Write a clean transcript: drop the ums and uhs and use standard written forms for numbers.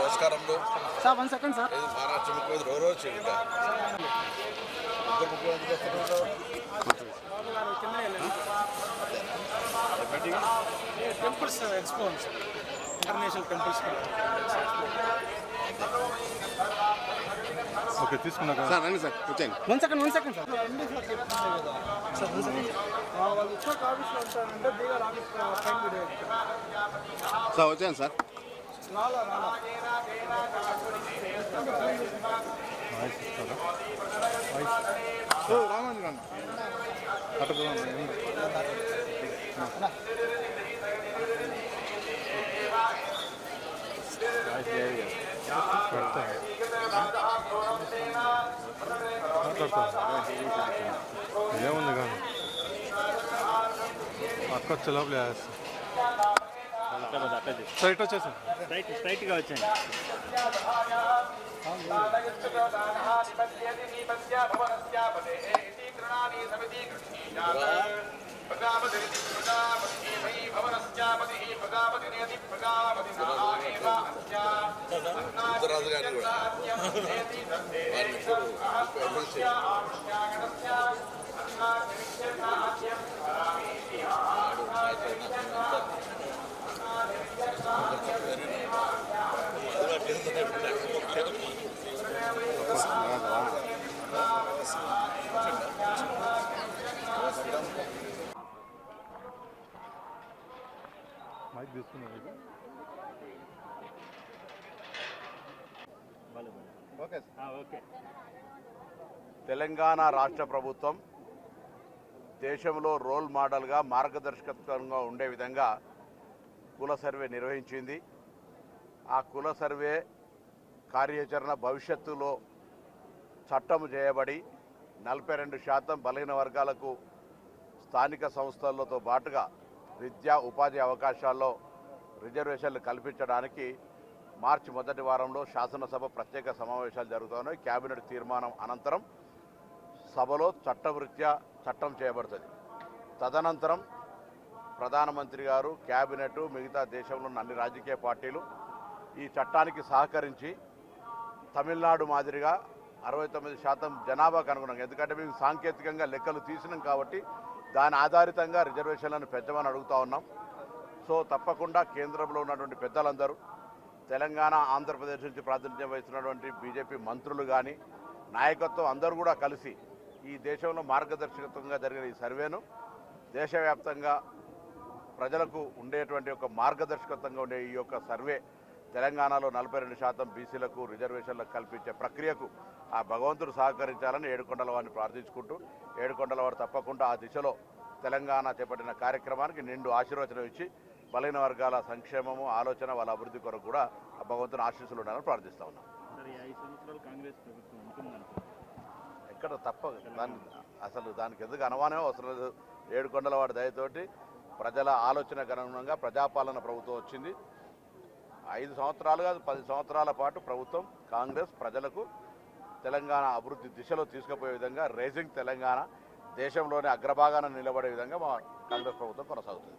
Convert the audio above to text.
నమస్కారంలో sir 1 second sir. ఇది మహారాష్ట్ర ముఖ్యమంత్రి రోజు ఇంకా ముఖ్యమంత్రి temples expo international temples okay తీసుకున్నాక సార్ రండి సార్ వచ్చేయండి. 1 సెకండ్ సార్. Sir 1 second. వాళ్ళు ఇచ్చిన ఆఫీస్లో ఉంటారంటే బీఆర్ ఆఫీస్ టైం సార్ వచ్చాను సార్. రాలా వాయిస్ ఇస్తారా రామండి రండి అటు ఏముంది కానీ అక్క చలాపులే స్ట్రైట్ వచ్చేసాను స్ట్రైట్గా వచ్చాను. రాజు గారిని కూడా వారిని మైక్ తీసుకున్నాను. ఓకే. తెలంగాణ రాష్ట్ర ప్రభుత్వం దేశంలో రోల్ మోడల్గా మార్గదర్శకత్వంగా ఉండే విధంగా కుల సర్వే నిర్వహించింది. ఆ కుల సర్వే కార్యాచరణ భవిష్యత్తులో చట్టం చేయబడి 42% బలహీన వర్గాలకు స్థానిక సంస్థలతో పాటుగా విద్యా ఉపాధి అవకాశాల్లో రిజర్వేషన్లు కల్పించడానికి మార్చి మొదటి వారంలో శాసనసభ ప్రత్యేక సమావేశాలు జరుగుతున్నాయి. కేబినెట్ తీర్మానం అనంతరం సభలో చట్టరీత్యా చట్టం చేయబడుతుంది. తదనంతరం ప్రధానమంత్రి గారు, కేబినెట్, మిగతా దేశంలో ఉన్న అన్ని రాజకీయ పార్టీలు ఈ చట్టానికి సహకరించి తమిళనాడు మాదిరిగా 69% జనాభాకు అనుగుణంగా, ఎందుకంటే మేము సాంకేతికంగా లెక్కలు తీసినాం కాబట్టి దాని ఆధారితంగా రిజర్వేషన్లను పెంచమని అడుగుతూ ఉన్నాం. సో తప్పకుండా కేంద్రంలో ఉన్నటువంటి పెద్దలందరూ, తెలంగాణ, ఆంధ్రప్రదేశ్ నుంచి ప్రాతినిధ్యం వహిస్తున్నటువంటి బీజేపీ మంత్రులు కానీ, నాయకత్వం అందరూ కూడా కలిసి ఈ దేశంలో మార్గదర్శకత్వంగా జరిగిన ఈ సర్వేను దేశవ్యాప్తంగా ప్రజలకు ఉండేటువంటి ఒక మార్గదర్శకత్వంగా ఉండే ఈ యొక్క సర్వే తెలంగాణలో 42% బీసీలకు రిజర్వేషన్లకు కల్పించే ప్రక్రియకు ఆ భగవంతుడు సహకరించాలని ఏడుకొండల వారిని ప్రార్థించుకుంటూ, ఏడుకొండల వారు తప్పకుండా ఆ దిశలో తెలంగాణ చేపట్టిన కార్యక్రమానికి నిండు ఆశీర్వచనం ఇచ్చి బలహీన వర్గాల సంక్షేమము, ఆలోచన, వాళ్ళ అభివృద్ధి కొరకు కూడా ఆ భగవంతుని ఆశీస్సులు ఉండాలని ప్రార్థిస్తూ ఉన్నాం. ఎక్కడ అసలు దానికి ఎందుకు అనుమానం అవసరం లేదు. ఏడుకొండల వాడి దయతోటి ప్రజల ఆలోచనకు అనుగుణంగా ప్రజాపాలన ప్రభుత్వం వచ్చింది. 5 సంవత్సరాలు కాదు, 10 సంవత్సరాల పాటు ప్రభుత్వం కాంగ్రెస్ ప్రజలకు తెలంగాణ అభివృద్ధి దిశలో తీసుకుపోయే విధంగా రైజింగ్ తెలంగాణ దేశంలోనే అగ్రభాగాన నిలబడే విధంగా మా కాంగ్రెస్ ప్రభుత్వం కొనసాగుతుంది.